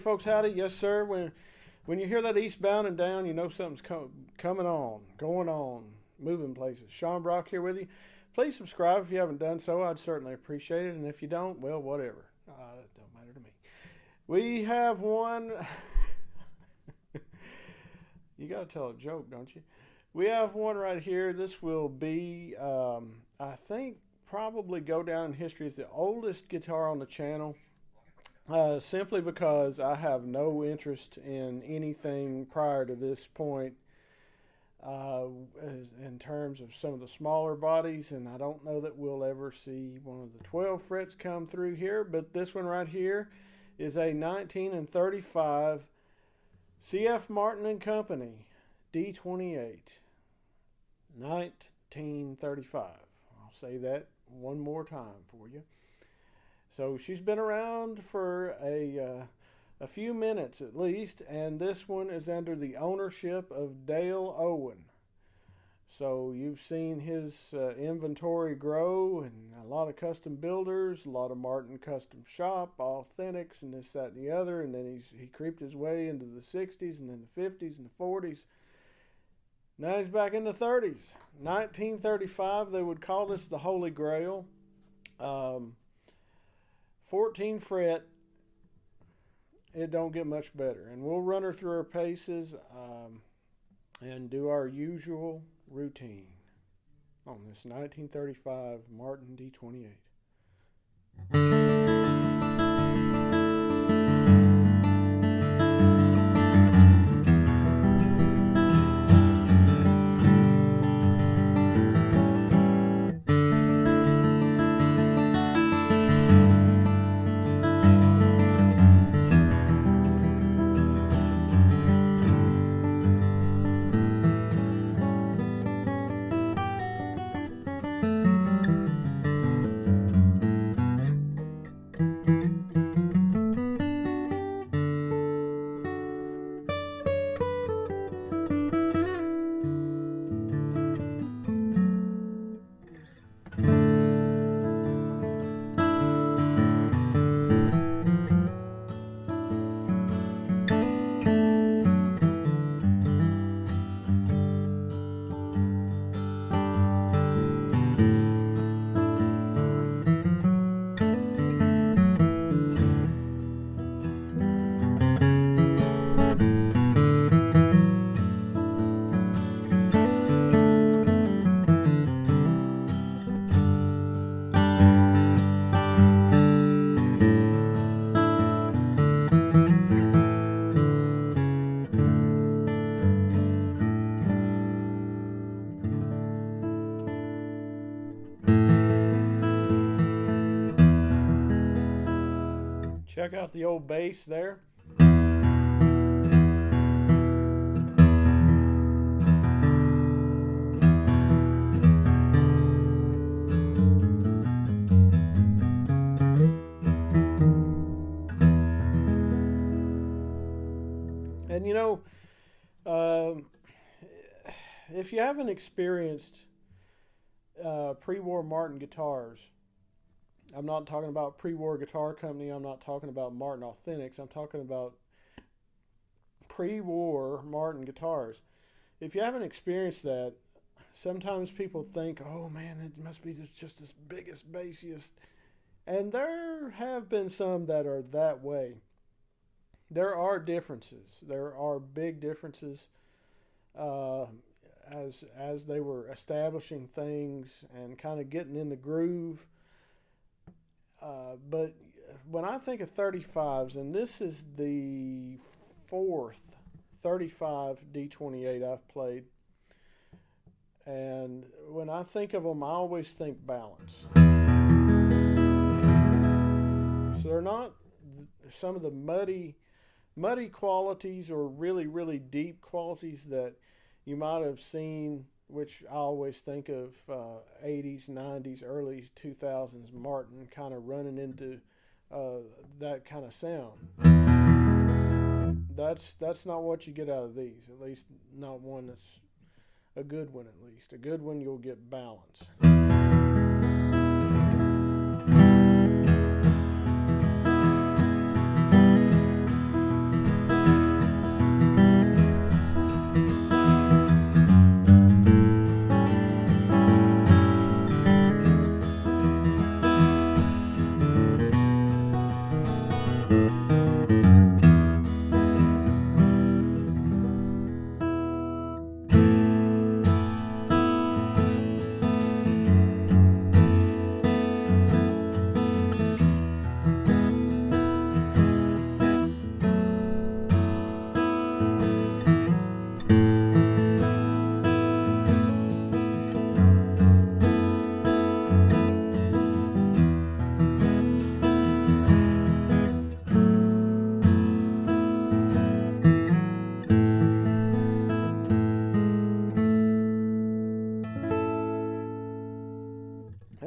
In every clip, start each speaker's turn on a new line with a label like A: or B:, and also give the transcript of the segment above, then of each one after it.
A: folks, howdy. Yes, sir. When you hear that eastbound and down, you know something's coming on, going on, moving places. Sean Brock here with you. Please subscribe if you haven't done so. I'd certainly appreciate it. And if you don't, well, whatever. It don't matter to me. We have one. You got to tell a joke, don't you? We have one right here. This will be, I think, probably go down in history as the oldest guitar on the channel. Simply because I have no interest in anything prior to this point in terms of some of the smaller bodies, and I don't know that we'll ever see one of the 12 frets come through here, but this one right here is a 1935 C.F. Martin and Company D-28, 1935. I'll say that one more time for you. So she's been around for a few minutes at least, and this one is under the ownership of Dale Owen. So you've seen his inventory grow, and a lot of custom builders, a lot of Martin custom shop, authentics, and this, that, and the other. And then he creeped his way into the 60s, and then the 50s, and the 40s. Now he's back in the 30s. 1935, they would call this the Holy Grail. 14 fret, it don't get much better. And we'll run her through her paces and do our usual routine on this 1935 Martin D-28. Check out the old bass there. And you know, if you haven't experienced pre-war Martin guitars, I'm not talking about pre-war guitar company. I'm not talking about Martin Authentics. I'm talking about pre-war Martin guitars. If you haven't experienced that, sometimes people think, oh man, it must be just this biggest, bassiest. And there have been some that are that way. There are differences. There are big differences as they were establishing things and kind of getting in the groove. But when I think of 35s, and this is the fourth 35 D-28 I've played, and when I think of them, I always think balance. So they're not some of the muddy qualities or really, really deep qualities that you might have seen, which I always think of 80s, 90s, early 2000s Martin kind of running into that kind of sound. That's not what you get out of these, at least not one that's a good one at least. A good one, you'll get balance.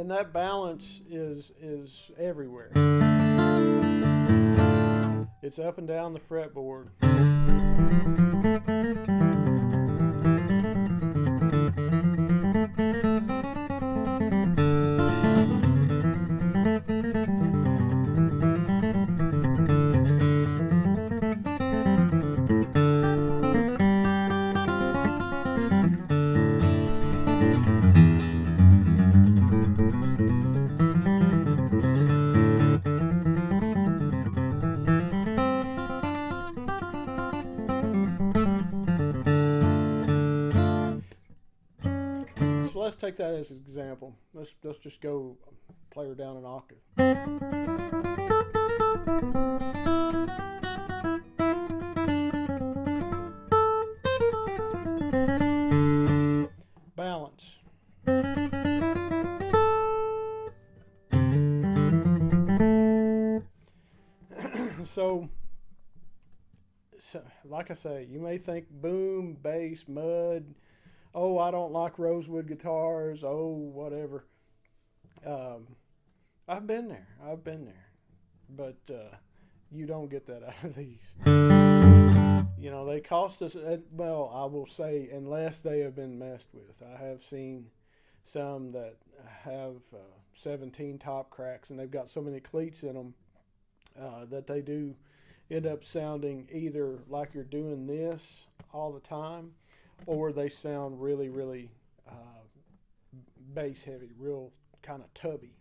A: And that balance is everywhere. It's up and down the fretboard. Let's take that as an example. Let's just go play her down an octave. Balance. So, like I say, you may think boom, bass, mud. Oh, I don't like rosewood guitars. Oh, whatever. I've been there. But you don't get that out of these. You know, they cost us, well, I will say, unless they have been messed with. I have seen some that have 17 top cracks, and they've got so many cleats in them that they do end up sounding either like you're doing this all the time, or they sound really, really bass heavy, real kind of tubby.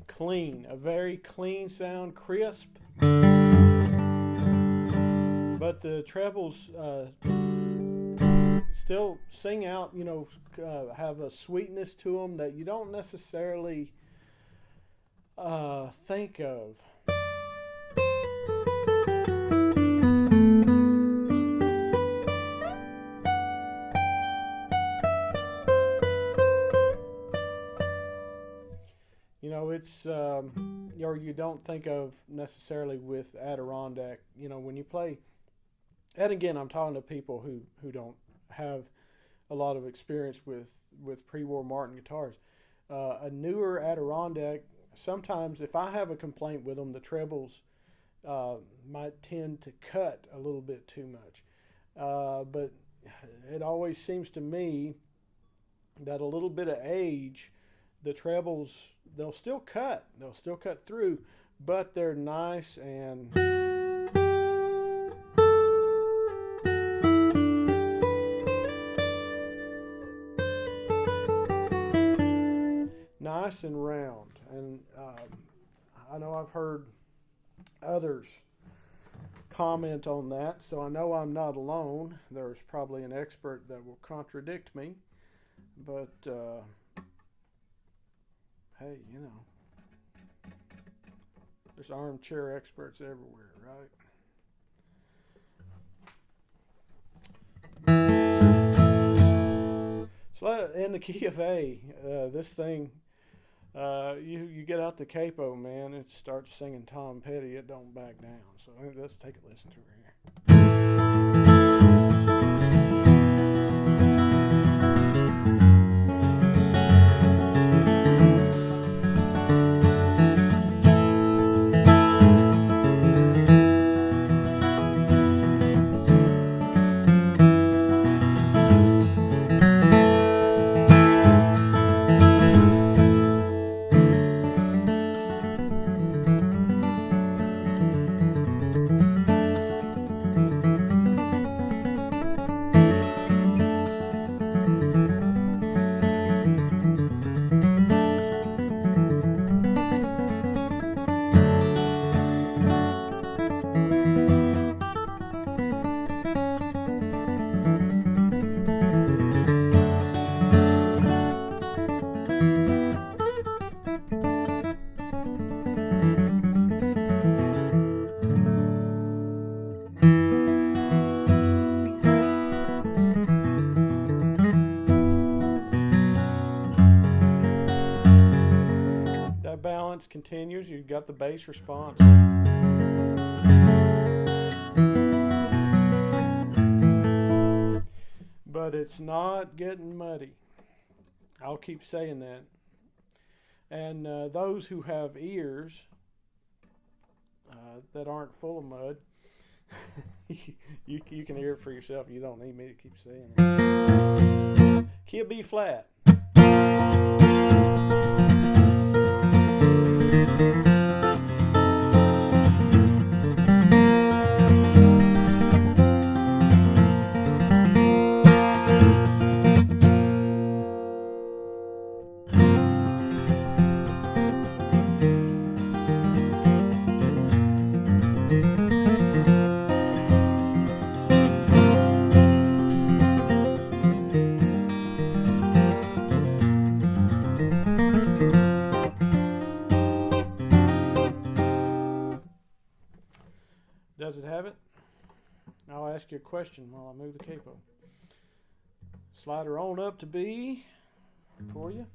A: Clean, a very clean sound, crisp. But the trebles still sing out, you know, have a sweetness to them that you don't necessarily think of. You know, it's, or you don't think of necessarily with Adirondack, you know, when you play, and again, I'm talking to people who don't have a lot of experience with pre-war Martin guitars. A newer Adirondack, sometimes if I have a complaint with them, the trebles might tend to cut a little bit too much. But it always seems to me that a little bit of age, the trebles, they'll still cut through, but they're nice and nice and round. And I know I've heard others comment on that, so I know I'm not alone. There's probably an expert that will contradict me, but hey, you know, there's armchair experts everywhere, right? So in the key of A, this thing, you get out the capo, man, it starts singing Tom Petty, it don't back down. So let's take a listen to her here. got the bass response. But it's not getting muddy. I'll keep saying that. And those who have ears that aren't full of mud, you can hear it for yourself. You don't need me to keep saying it. Key of B flat. Does it have it? I'll ask you a question while I move the capo. Slide her on up to B for you.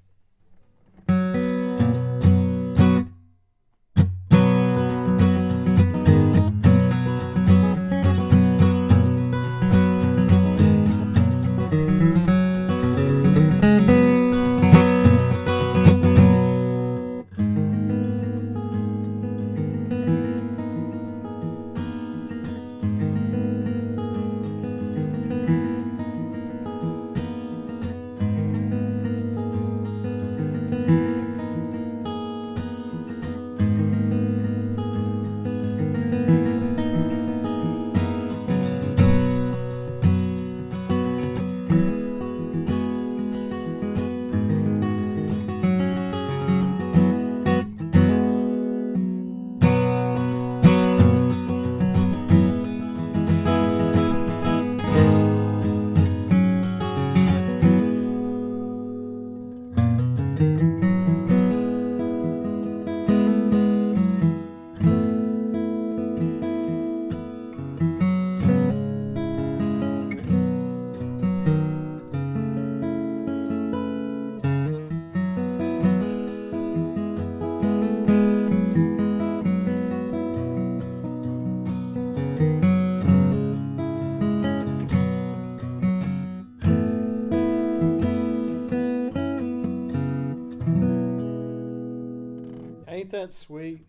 A: Ain't that sweet?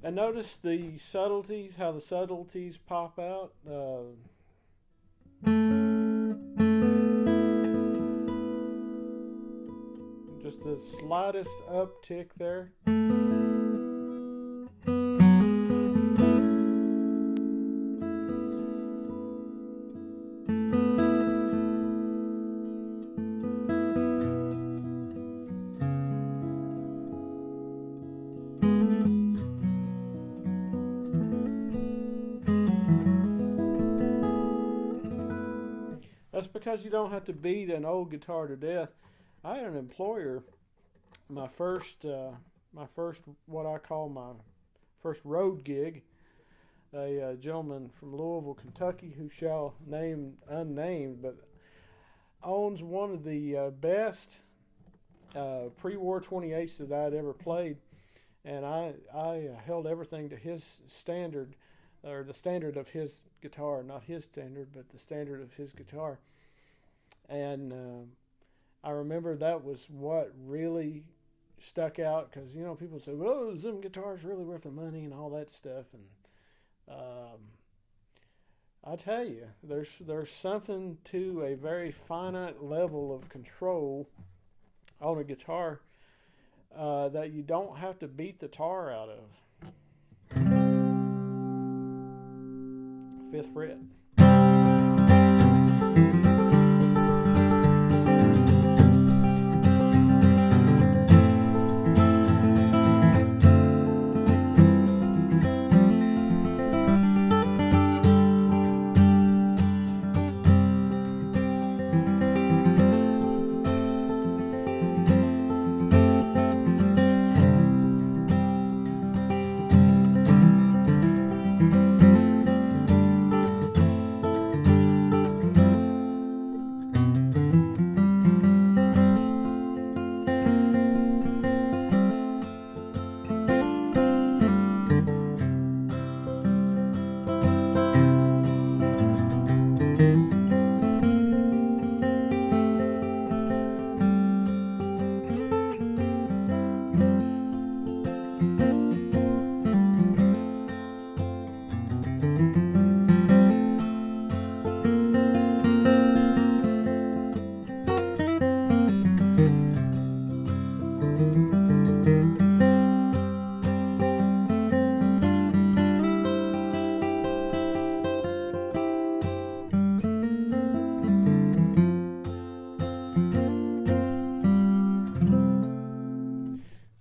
A: And notice the subtleties, how the subtleties pop out. Just the slightest uptick there. That's because you don't have to beat an old guitar to death. I had an employer, my first what I call my first road gig, a gentleman from Louisville, Kentucky, who shall name unnamed, but owns one of the best pre-war 28s that I'd ever played, and I held everything to his standard, or the standard of his guitar, not his standard, but the standard of his guitar. And I remember that was what really stuck out, because people say, "Well, Zoom guitar's really worth the money" and all that stuff. And I tell you, there's something to a very finite level of control on a guitar that you don't have to beat the tar out of. 5th fret.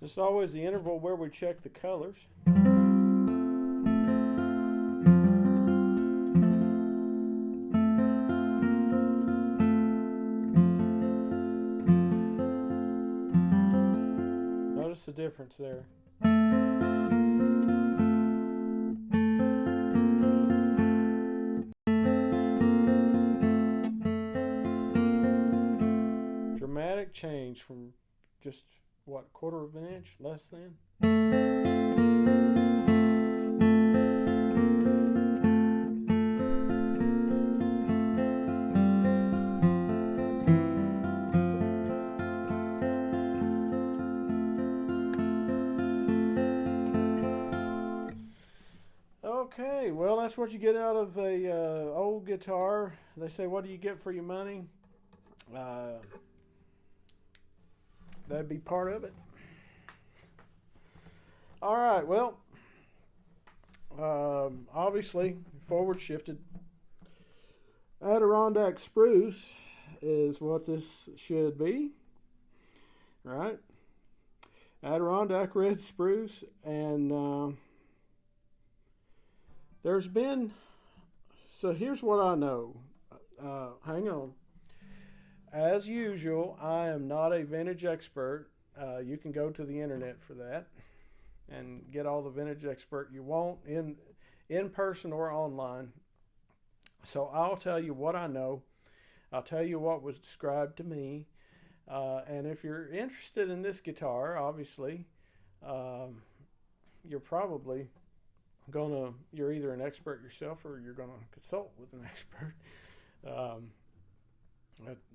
A: This is always the interval where we check the colors. Notice the difference there. Dramatic change from just, what, quarter of an inch, less than? Okay, well, that's what you get out of a old guitar. They say, what do you get for your money? That'd be part of it. All right, well, obviously, forward shifted. Adirondack spruce is what this should be, right? Adirondack red spruce, and there's been, so here's what I know. Hang on. As usual, I am not a vintage expert. You can go to the internet for that and get all the vintage expert you want in person or online. So I'll tell you what I know. I'll tell you what was described to me. And if you're interested in this guitar, obviously, you're probably you're either an expert yourself or you're gonna consult with an expert.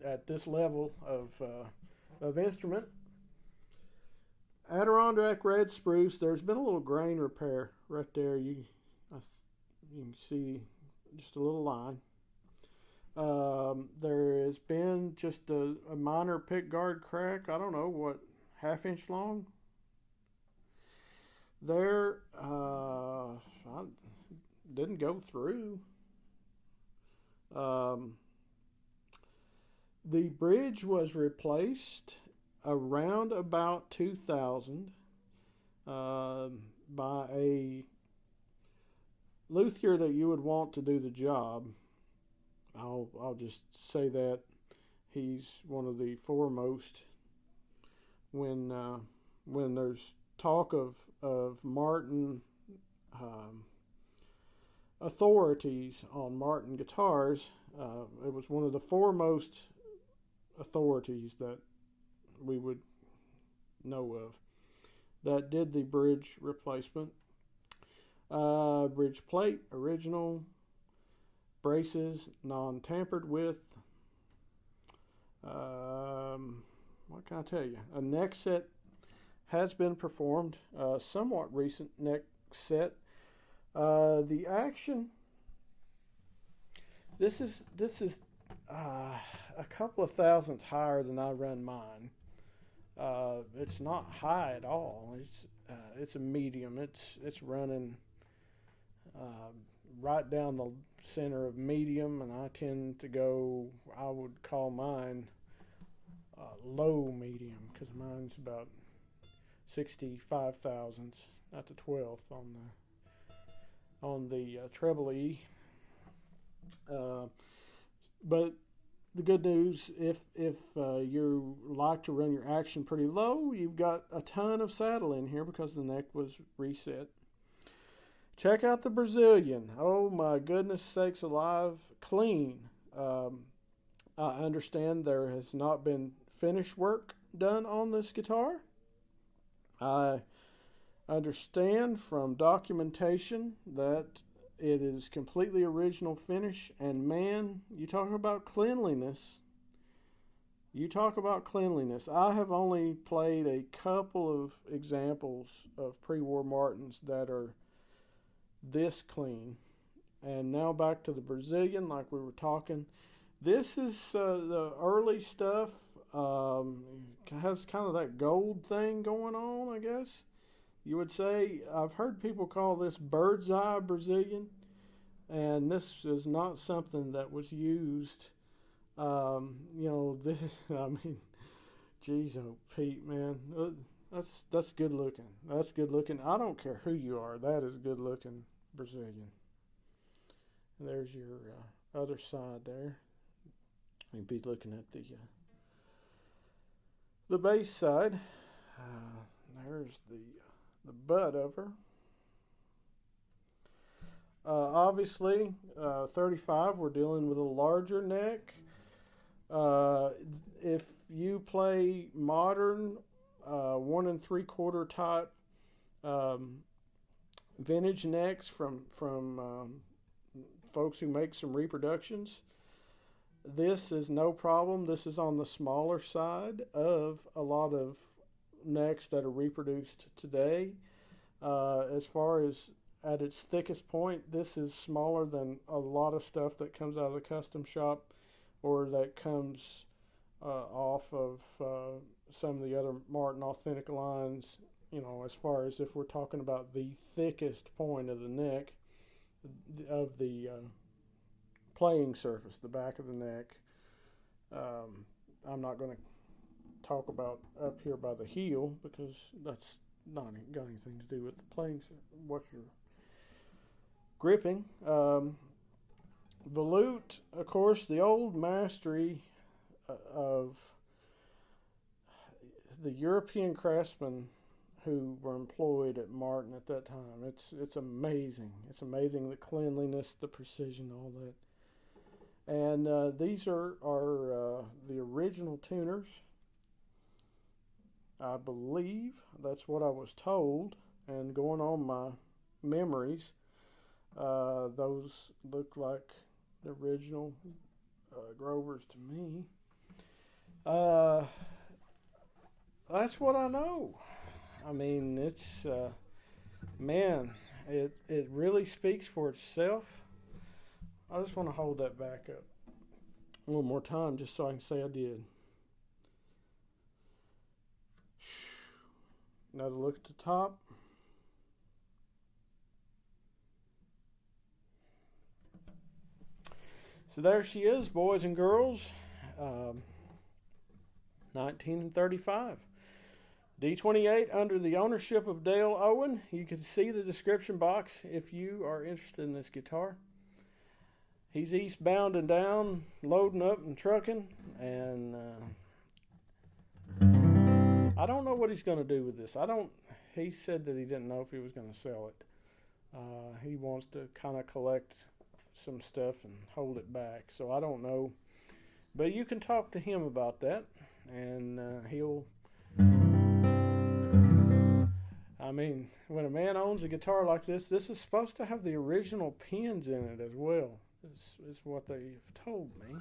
A: At this level of instrument. Adirondack red spruce, there's been a little grain repair right there. You can see just a little line. There has been just a minor pick guard crack. I don't know, what, half-inch long? There, I didn't go through. The bridge was replaced around about 2000 by a luthier that you would want to do the job. I'll just say that he's one of the foremost when there's talk of Martin authorities on Martin guitars. It was one of the foremost authorities that we would know of that did the bridge replacement. Bridge plate, original, braces, non-tampered with. What can I tell you? A neck set has been performed, somewhat recent neck set. The action, this is a couple of thousandths higher than I run mine. It's not high at all. It's a medium. It's running right down the center of medium, and I tend to go, I would call mine low medium, because mine's about 65 thousandths, not the 12th on the Treble E. But the good news, if you like to run your action pretty low, you've got a ton of saddle in here because the neck was reset. Check out the Brazilian. Oh my goodness sakes alive, clean. I understand there has not been finish work done on this guitar. I understand from documentation that it is completely original finish, and man, you talk about cleanliness. I have only played a couple of examples of pre-war Martins that are this clean. And now back to the Brazilian, like we were talking. This is the early stuff. Has kind of that gold thing going on, I guess you would say. I've heard people call this bird's eye Brazilian, and this is not something that was used. This, I mean, geez, oh Pete, man, That's good looking. That's good looking. I don't care who you are. That is good looking Brazilian. There's your other side there. You'd be looking at the base side. There's the butt of her. Obviously, 35, we're dealing with a larger neck. If you play modern 1 3/4 type vintage necks from folks who make some reproductions, this is no problem. This is on the smaller side of a lot of necks that are reproduced today. As far as at its thickest point, this is smaller than a lot of stuff that comes out of the custom shop or that comes off of some of the other Martin Authentic lines. You know, as far as if we're talking about the thickest point of the neck, of the playing surface, the back of the neck. I'm not going to talk about up here by the heel because that's not got anything to do with the playing, what you're gripping. Volute, of course, the old mastery of the European craftsmen who were employed at Martin at that time. It's amazing. It's amazing, the cleanliness, the precision, all that. And these are the original tuners. I believe that's what I was told. And going on my memories, those look like the original Grovers to me. That's what I know. I mean, it's, man, it really speaks for itself. I just want to hold that back up one more time just so I can say I did. Another look at the top. So there she is, boys and girls. 1935. D-28 under the ownership of Dale Owen. You can see the description box if you are interested in this guitar. He's eastbound and down, loading up and trucking, and I don't know what he's going to do with this. He said that he didn't know if he was going to sell it. He wants to kind of collect some stuff and hold it back, so I don't know. But you can talk to him about that, and he'll... I mean, when a man owns a guitar like this is supposed to have the original pins in it as well, is what they've told me,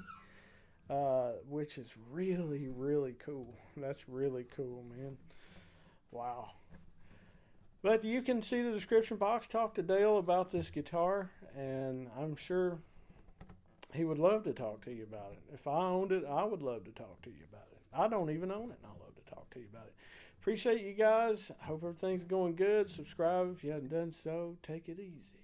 A: which is really, really cool. That's really cool, man. Wow. But you can see the description box. Talk to Dale about this guitar, and I'm sure he would love to talk to you about it. If I owned it, I would love to talk to you about it. I don't even own it, and I'd love to talk to you about it. Appreciate you guys. Hope everything's going good. Subscribe if you haven't done so. Take it easy.